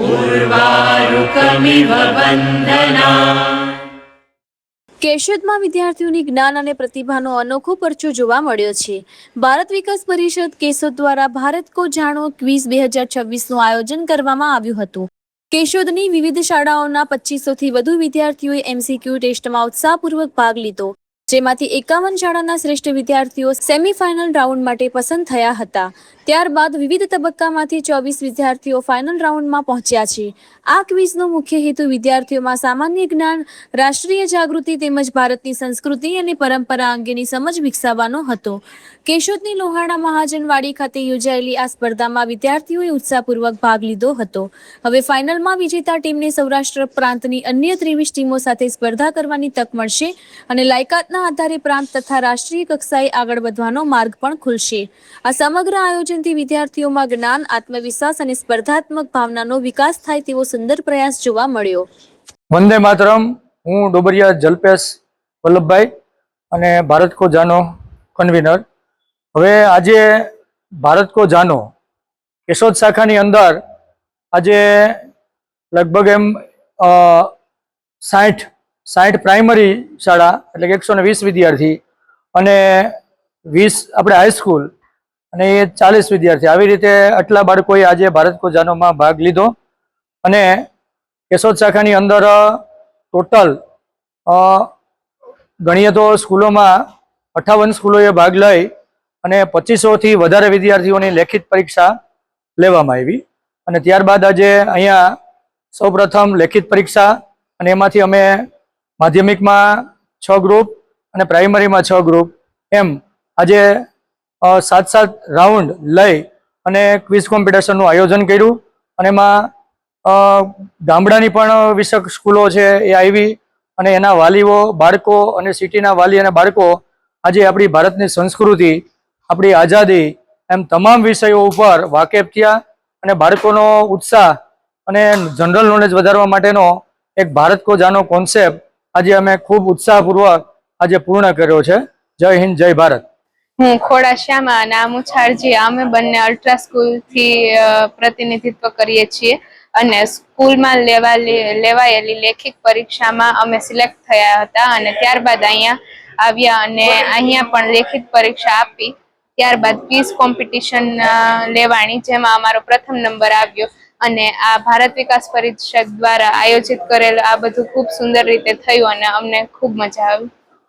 ઉર્વારુકમિવ વંદના. કેશોદમાં વિદ્યાર્થીઓની જ્ઞાન અને પ્રતિભાનો અનોખો પરચો જોવા મળ્યો છે. ભારત વિકાસ પરિષદ કેશોદ દ્વારા ભારત કો જાણો ક્વિઝ 2026નું આયોજન કરવામાં આવ્યું હતું. કેશોદની વિવિધ શાળાઓના 2500 થી વધુ વિદ્યાર્થીઓએ MCQ ટેસ્ટમાં ઉત્સાહપૂર્વક ભાગ લીધો, જેમાંથી 51 શાળાના શ્રેષ્ઠ વિદ્યાર્થીઓ સેમીફાઇનલ રાઉન્ડ માટે પસંદ થયા હતા. ત્યારબાદ વિવિધ તબક્કામાંથી 24 વિદ્યાર્થીઓ ફાઇનલ રાઉન્ડમાં પહોંચ્યા છે. આ ક્વિઝનો મુખ્ય હેતુ વિદ્યાર્થીઓમાં સામાન્ય જ્ઞાન, રાષ્ટ્રીય જાગૃતિ તેમજ ભારતની સંસ્કૃતિ અને પરંપરા અંગેની સમજ વિકસાવવાનો હતો. કેશોદની લોહાણા મહાજનવાડી ખાતે યોજાયેલી આ સ્પર્ધામાં વિદ્યાર્થીઓએ ઉત્સાહપૂર્વક ભાગ લીધો હતો. હવે ફાઇનલમાં વિજેતા ટીમને સૌરાષ્ટ્ર પ્રાંતની અન્ય 23 ટીમો સાથે સ્પર્ધા કરવાની તક મળશે અને લાયકાતના આધારે પ્રાંત તથા રાષ્ટ્રીય કક્ષાએ આગળ વધવાનો માર્ગ પણ ખુલશે. આ સમગ્ર આયોજનથી વિદ્યાર્થીઓમાં જ્ઞાન, આત્મવિશ્વાસ અને સ્પર્ધાત્મક ભાવનાનો વિકાસ થાય તેવો સુંદર પ્રયાસ જોવા મળ્યો. વંદે માતરમ. હું ડોબરિયા જલ્પેશ વલ્લભભાઈ અને ભારત કો જાનો કન્વીનર. હવે આજે ભારત કો જાનો કેશોદ શાખાની અંદર આજે લગભગ 60 પ્રાઇમરી શાળા એટલે કે 120 વિદ્યાર્થી અને 20 આપણે હાઈસ્કૂલ અને 40 વિદ્યાર્થી, આવી રીતે આટલા બાળકોએ આજે ભારત કો જાનોમાં ભાગ લીધો. અને કેશોદ શાખાની અંદર ટોટલ ગણીએ તો સ્કૂલોમાં 58 સ્કૂલોએ ભાગ લઈ અને 2500 થી વધારે વિદ્યાર્થીઓની લેખિત પરીક્ષા લેવામાં આવી. અને ત્યારબાદ આજે અહીંયા સૌપ્રથમ લેખિત પરીક્ષા અને એમાંથી અમે માધ્યમિકમાં 6 ગ્રુપ અને પ્રાઇમરીમાં 6 ગ્રુપ એમ આજે 7 રાઉન્ડ લઈ અને ક્વિઝ કોમ્પિટિશનનું આયોજન કર્યું. અને એમાં ગામડાની પણ 20 સ્કૂલો છે એ આવી અને એના વાલીઓ, બાળકો અને સિટીના વાલી અને બાળકો આજે આપણી ભારતની સંસ્કૃતિ, આપણી આઝાદી એમ તમામ વિષયો ઉપર વાકેફ થયા અને બાળકોનો ઉત્સાહ અને જનરલ નોલેજ વધારવા માટેનો એક ભારત કો જાનો કોન્સેપ્ટ આજે અમે ખૂબ ઉત્સાહપૂર્વક આજે પૂર્ણ કર્યો છે. જય હિન્દ, જય ભારત. હું ખોડા શ્યામા અને મુછાળજી, અમે બંને અલ્ટ્રા સ્કૂલથી પ્રતિનિધિત્વ કરીએ છીએ અને સ્કૂલમાં લેવાયેલી લેખિત પરીક્ષામાં અમે સિલેક્ટ થયા હતા અને ત્યારબાદ અહીંયા આવ્યા અને અહીંયા પણ લેખિત પરીક્ષા આપી. ત્યારબાદ ક્વિઝ કોમ્પિટિશન લેવાણી, જેમાં અમારો પ્રથમ નંબર આવ્યો અને આ ભારત વિકાસ પરિષદ દ્વારા આયોજિત કરેલ આ બધું ખૂબ સુંદર રીતે થયું અને અમને ખૂબ મજા આવી.